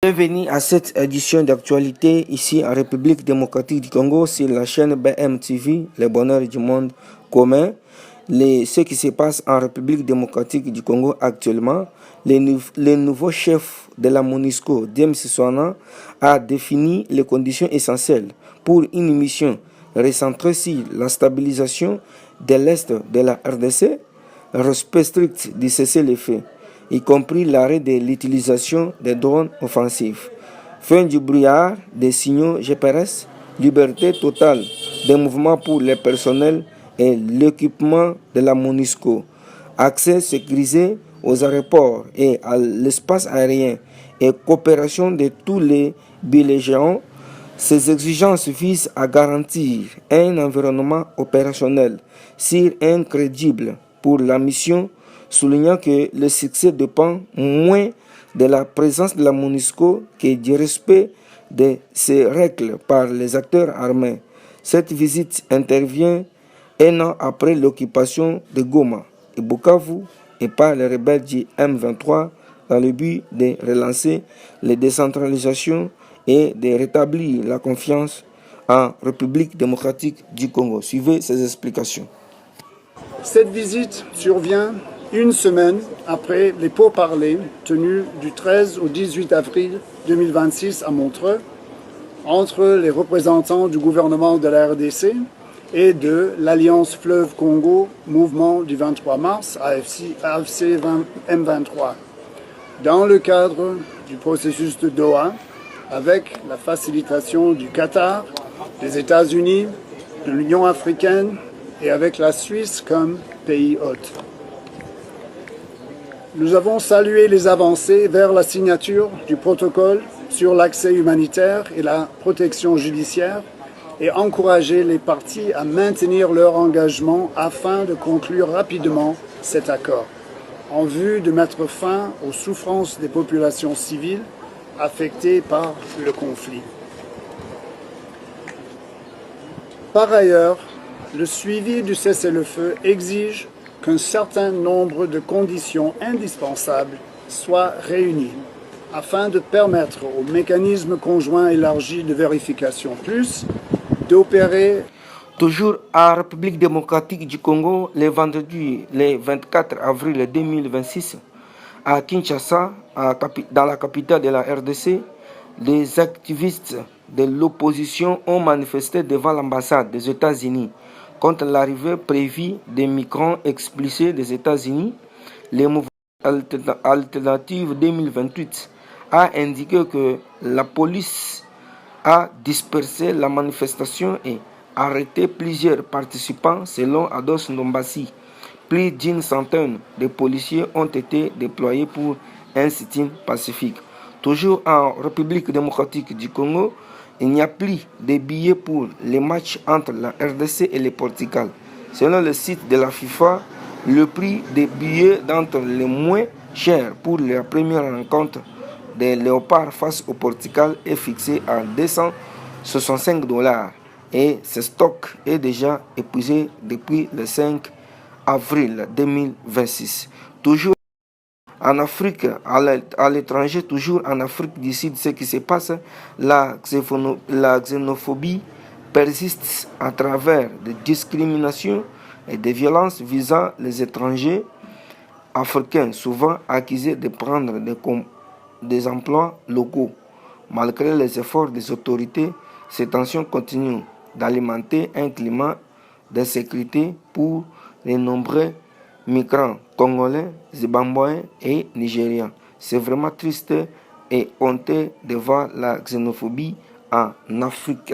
Bienvenue à cette édition d'actualité ici en République démocratique du Congo sur la chaîne BMTV, le bonheur du monde commun. Ce qui se passe en République démocratique du Congo actuellement, le nouveau chef de la MONUSCO, James Swana, a défini les conditions essentielles pour une mission recentrée sur la stabilisation de l'Est de la RDC, respect strict du cessez-le-feu, y compris l'arrêt de l'utilisation des drones offensifs, fin du brouillard des signaux GPS, liberté totale des mouvements pour les personnels et l'équipement de la MONUSCO, accès sécurisé aux aéroports et à l'espace aérien et coopération de tous les belligérants. Ces exigences visent à garantir un environnement opérationnel sûr et incrédible pour la mission, soulignant que le succès dépend moins de la présence de la MONUSCO que du respect de ces règles par les acteurs armés. Cette visite intervient un an après l'occupation de Goma et Bukavu et par les rebelles du M23 dans le but de relancer les décentralisations et de rétablir la confiance en République démocratique du Congo. Suivez ces explications. Cette visite survient une semaine après les pourparlers tenus du 13 au 18 avril 2026 à Montreux entre les représentants du gouvernement de la RDC et de l'Alliance Fleuve Congo, mouvement du 23 mars, AFC M23, dans le cadre du processus de Doha, avec la facilitation du Qatar, des États-Unis, de l'Union africaine et avec la Suisse comme pays hôte. Nous avons salué les avancées vers la signature du protocole sur l'accès humanitaire et la protection judiciaire et encouragé les parties à maintenir leur engagement afin de conclure rapidement cet accord, en vue de mettre fin aux souffrances des populations civiles affectées par le conflit. Par ailleurs, le suivi du cessez-le-feu exige qu'un certain nombre de conditions indispensables soient réunies afin de permettre au mécanisme conjoint élargi de vérification plus d'opérer. Toujours en République démocratique du Congo, le vendredi le 24 avril 2026, à Kinshasa, dans la capitale de la RDC, les activistes de l'opposition ont manifesté devant l'ambassade des États-Unis contre l'arrivée prévue des migrants expulsés des États-Unis. Le mouvement Alternative 2028 a indiqué que la police a dispersé la manifestation et arrêté plusieurs participants selon Ados Ndombasi. Plus d'une centaine de policiers ont été déployés pour un sit-in pacifique. Toujours en République démocratique du Congo, il n'y a plus de billets pour les matchs entre la RDC et le Portugal. Selon le site de la FIFA, le prix des billets d'entre les moins chers pour la première rencontre des Léopards face au Portugal est fixé à $265 et ce stock est déjà épuisé depuis le 5 avril 2026. Toujours en Afrique, à l'étranger, toujours en Afrique du Sud, ce qui se passe, la xénophobie persiste à travers des discriminations et des violences visant les étrangers africains, souvent accusés de prendre des emplois locaux. Malgré les efforts des autorités, ces tensions continuent d'alimenter un climat d'insécurité pour les nombreux migrants congolais, zimbabwéens et nigériens. C'est vraiment triste et honteux de voir la xénophobie en Afrique.